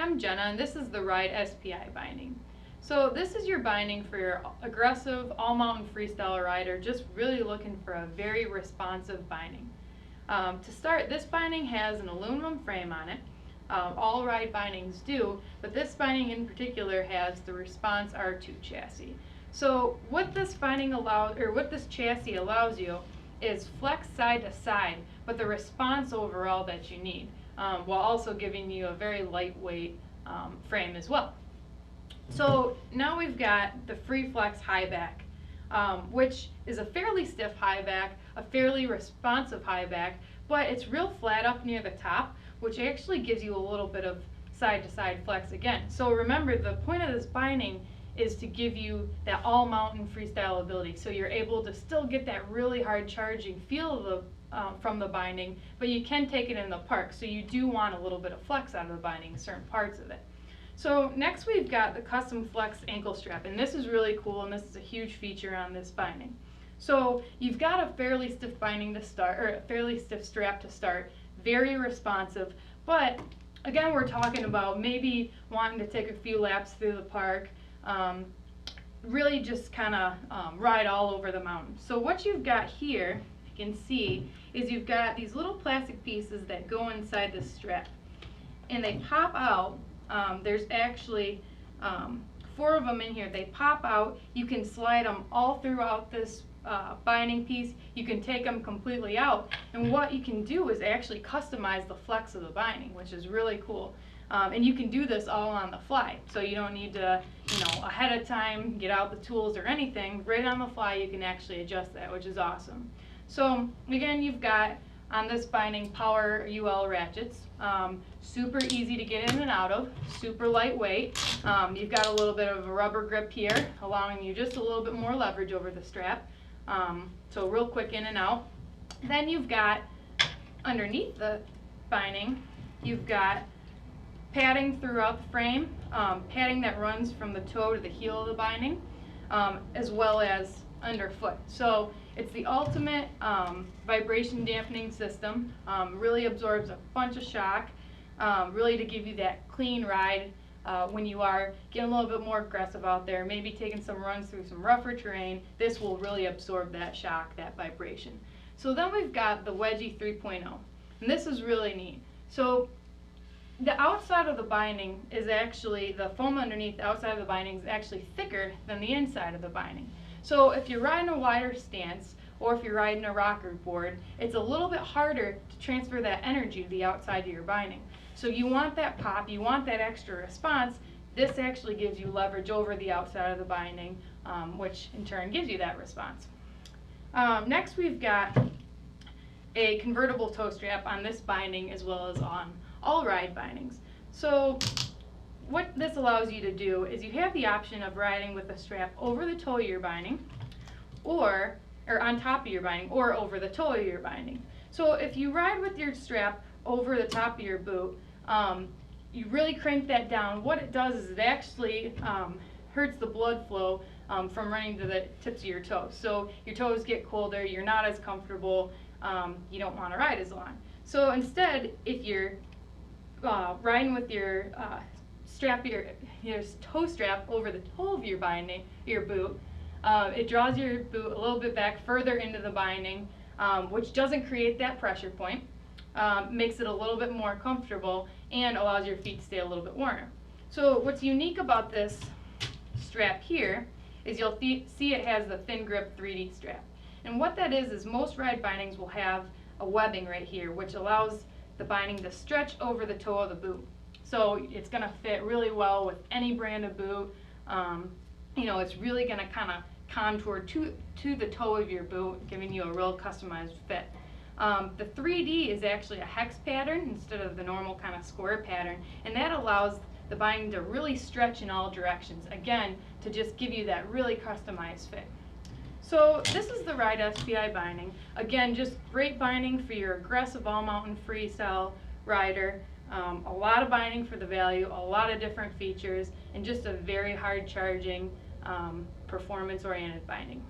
I'm Jenna, and this is the Ride SPI binding. So this is your binding for your aggressive all-mountain freestyle rider, just really looking for a very responsive binding. To start, this binding has an aluminum frame on it. All ride bindings do, but this binding in particular has the Response R2 chassis. So what this binding allows, or what this chassis allows you, is flex side to side, but the response overall that you need, while also giving you a very lightweight frame as well. So now we've got the Free Flex high back, which is a fairly stiff high back, a fairly responsive high back, but it's real flat up near the top, which actually gives you a little bit of side to side flex again. So remember, the point of this binding is to give you that all mountain freestyle ability, so you're able to still get that really hard charging feel of from the binding, but you can take it in the park, so you do want a little bit of flex out of the binding, certain parts of it. So next we've got the custom flex ankle strap, and this is really cool, and this is a huge feature on this binding. So you've got a fairly stiff binding to start, or a fairly stiff strap to start, very responsive, but again, we're talking about maybe wanting to take a few laps through the park, really just kind of ride all over the mountain. So what you've got here, you can see, is you've got these little plastic pieces that go inside this strap, and they pop out. There's actually 4 of them in here. They pop out. You can slide them all throughout this binding piece. You can take them completely out, and what you can do is actually customize the flex of the binding, which is really cool. And you can do this all on the fly, so you don't need to, ahead of time get out the tools or anything. Right on the fly, you can actually adjust that, which is awesome. So again, you've got on this binding power UL ratchets, super easy to get in and out of, super lightweight. You've got a little bit of a rubber grip here, allowing you just a little bit more leverage over the strap. So real quick in and out. Then you've got underneath the binding, you've got padding throughout the frame, padding that runs from the toe to the heel of the binding, as well as underfoot. So it's the ultimate vibration dampening system, really absorbs a bunch of shock, really to give you that clean ride when you are getting a little bit more aggressive out there, maybe taking some runs through some rougher terrain. This will really absorb that shock, that vibration. So then we've got the Wedgie 3.0, and this is really neat. So the outside of the binding is actually, the foam underneath the outside of the binding is actually thicker than the inside of the binding. So if you're riding a wider stance, or if you're riding a rocker board, it's a little bit harder to transfer that energy to the outside of your binding. So you want that pop, you want that extra response. This actually gives you leverage over the outside of the binding, which in turn gives you that response. Next we've got a convertible toe strap on this binding, as well as on all ride bindings. So what this allows you to do is you have the option of riding with the strap over the toe of your binding, or on top of your binding, or over the toe of your binding. So if you ride with your strap over the top of your boot, you really crank that down. What it does is it actually hurts the blood flow from running to the tips of your toes. So your toes get colder, you're not as comfortable, you don't want to ride as long. So instead, if you're riding with your your toe strap over the toe of your binding, your boot, it draws your boot a little bit back further into the binding, which doesn't create that pressure point, makes it a little bit more comfortable, and allows your feet to stay a little bit warmer. So what's unique about this strap here is you'll see it has the thin grip 3D strap. And what that is most ride bindings will have a webbing right here, which allows the binding to stretch over the toe of the boot. So it's going to fit really well with any brand of boot. It's really going to kind of contour to the toe of your boot, giving you a real customized fit. The 3D is actually a hex pattern instead of the normal kind of square pattern, and that allows the binding to really stretch in all directions, again, to just give you that really customized fit. So this is the Ride SPI binding. Again, just great binding for your aggressive all-mountain freestyle rider. A lot of binding for the value, a lot of different features, and just a very hard charging, performance-oriented binding.